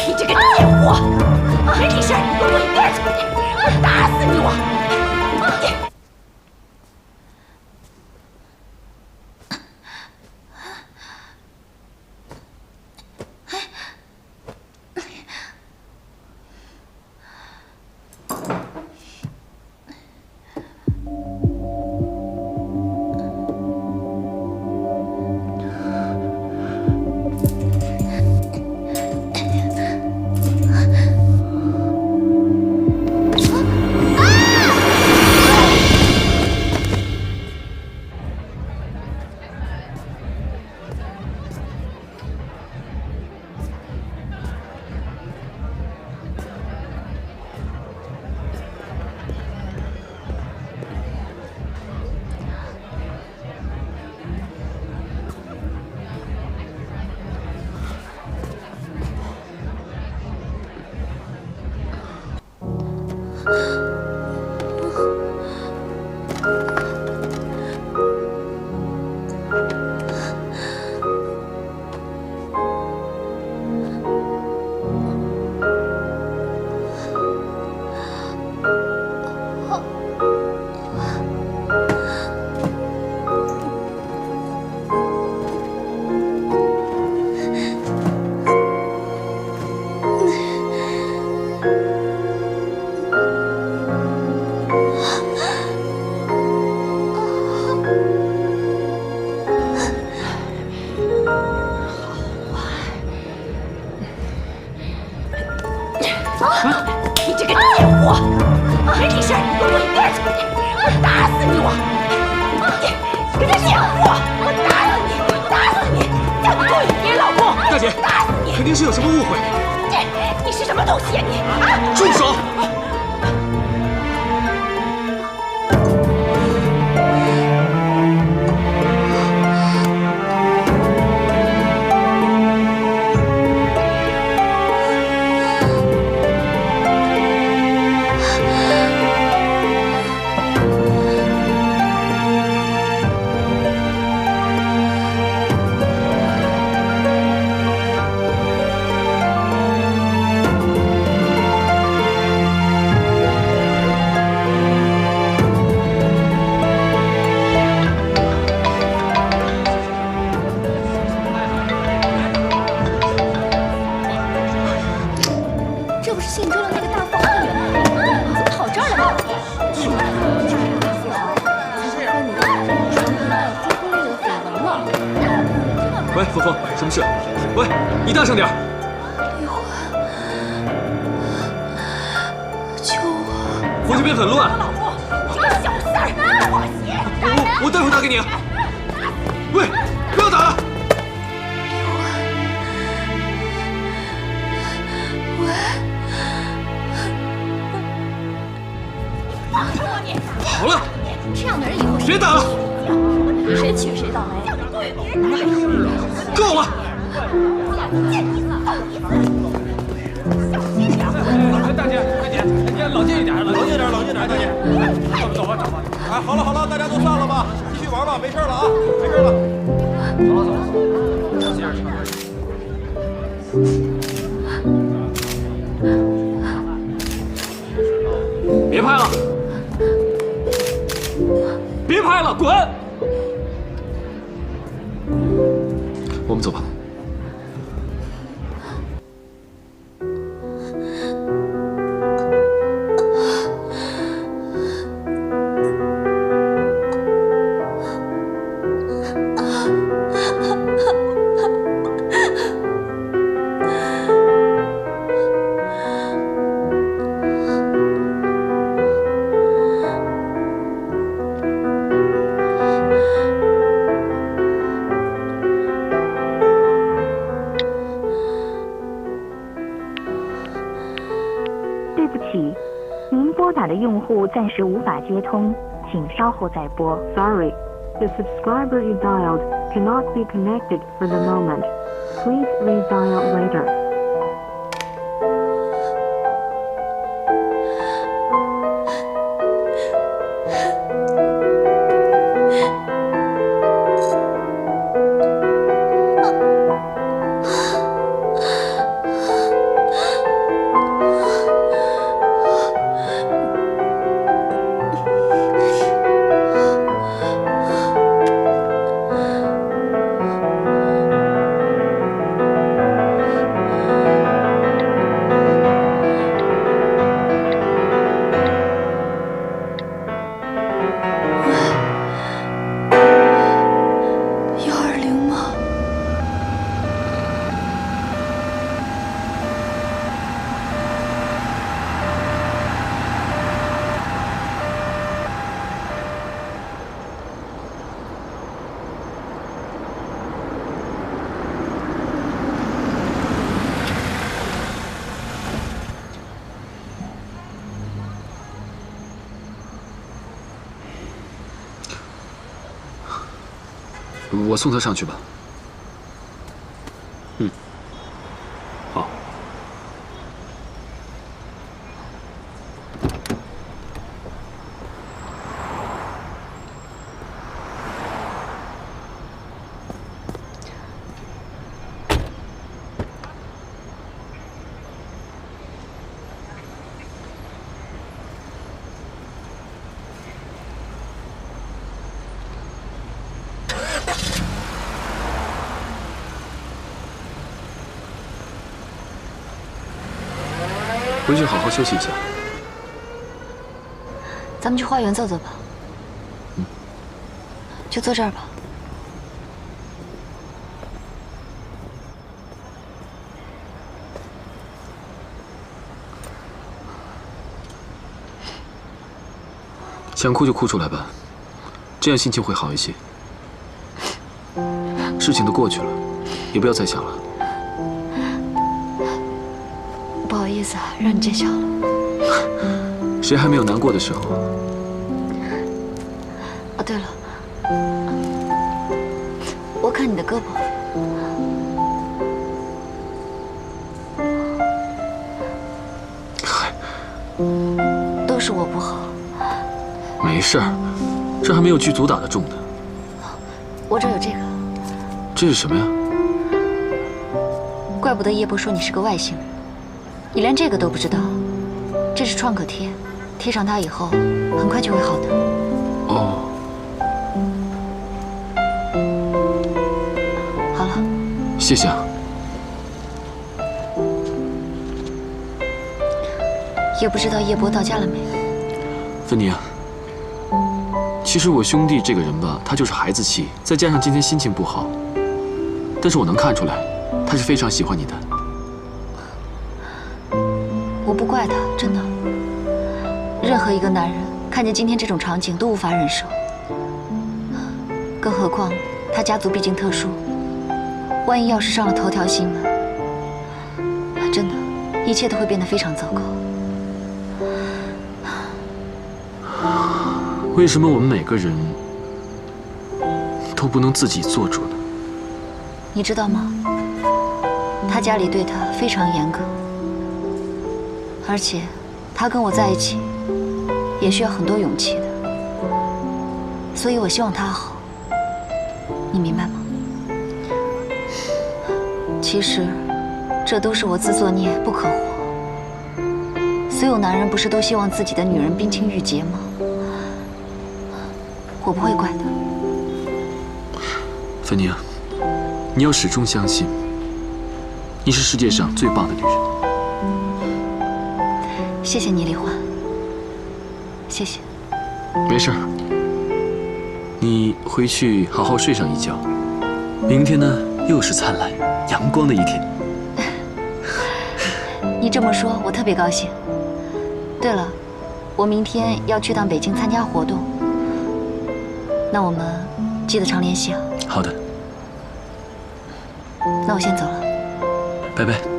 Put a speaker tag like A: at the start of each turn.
A: 你这个贱货！没你事儿，你给我滚一边去！我打死你！我！你这个贱货！没你事儿，你给我滚一边去！我打死你！我！你个贱货！我打死你！打死你！叫你滚一边，老公！
B: 大姐，
A: 打死你！
B: 肯定是有什么误会。
A: 你是什么东西呀你？啊！
B: 住手！喂，峰峰，什么事？喂，你大声点！
C: 李欢，救我！
B: 我这边很乱。
A: 老公，这个小三儿，妥协！
B: 我待会打给你。喂，不要打了！
C: 李欢，喂。
B: 好了，
C: 这样的人以后
B: 别打了。
C: 谁娶谁倒霉。
B: 够了！
D: 大姐，冷静一点，冷静点，大姐。走吧。哎，好了，大家都散了吧，继续玩吧，没事了啊，没事了。走。接着唱。
B: 别拍了！别拍了，滚！我们走吧。
E: 对不起，您拨打的用户暂时无法接通，请稍后再拨。Sorry, the subscriber you dialed cannot be connected for the moment. Please redial later.
C: 李
B: 我送他上去吧。嗯，好。回去好好休息一下。
C: 咱们去花园走走吧。就坐这儿吧。
B: 想哭就哭出来吧，这样心情会好一些。事情都过去了，也不要再想了。
C: 不好意思啊，让你见笑了。
B: 谁还没有难过的时候？
C: 哦，对了，我看你的胳膊，
B: 嗨，
C: 都是我不好。
B: 没事儿，这还没有剧组打的重呢。
C: 我这有这个。
B: 这是什么呀？
C: 怪不得叶波说你是个外星人，你连这个都不知道。这是创可贴，贴上它以后，很快就会好的。
B: 哦，
C: 好了，
B: 谢谢啊。
C: 也不知道叶波到家了没。
B: 芬妮啊，其实我兄弟这个人吧，他就是孩子气，再加上今天心情不好，但是我能看出来，他是非常喜欢你的。
C: 我不怪他，真的。任何一个男人看见今天这种场景都无法忍受，更何况他家族毕竟特殊，万一要是上了头条新闻，真的，一切都会变得非常糟糕。
B: 为什么我们每个人都不能自己做主呢？
C: 你知道吗？他家里对他非常严格，而且他跟我在一起也需要很多勇气的，所以我希望他好，你明白吗？其实这都是我自作孽不可活。所有男人不是都希望自己的女人冰清玉洁吗？我不会怪的。
B: 芬妮啊，你要始终相信，你是世界上最棒的女人。
C: 谢谢你，李焕。谢谢。
B: 没事儿，你回去好好睡上一觉。明天呢，又是灿烂阳光的一天。
C: 你这么说，我特别高兴。对了，我明天要去趟北京参加活动，那我们记得常联系啊。
B: 好的，
C: 那我先走了。
B: 拜拜。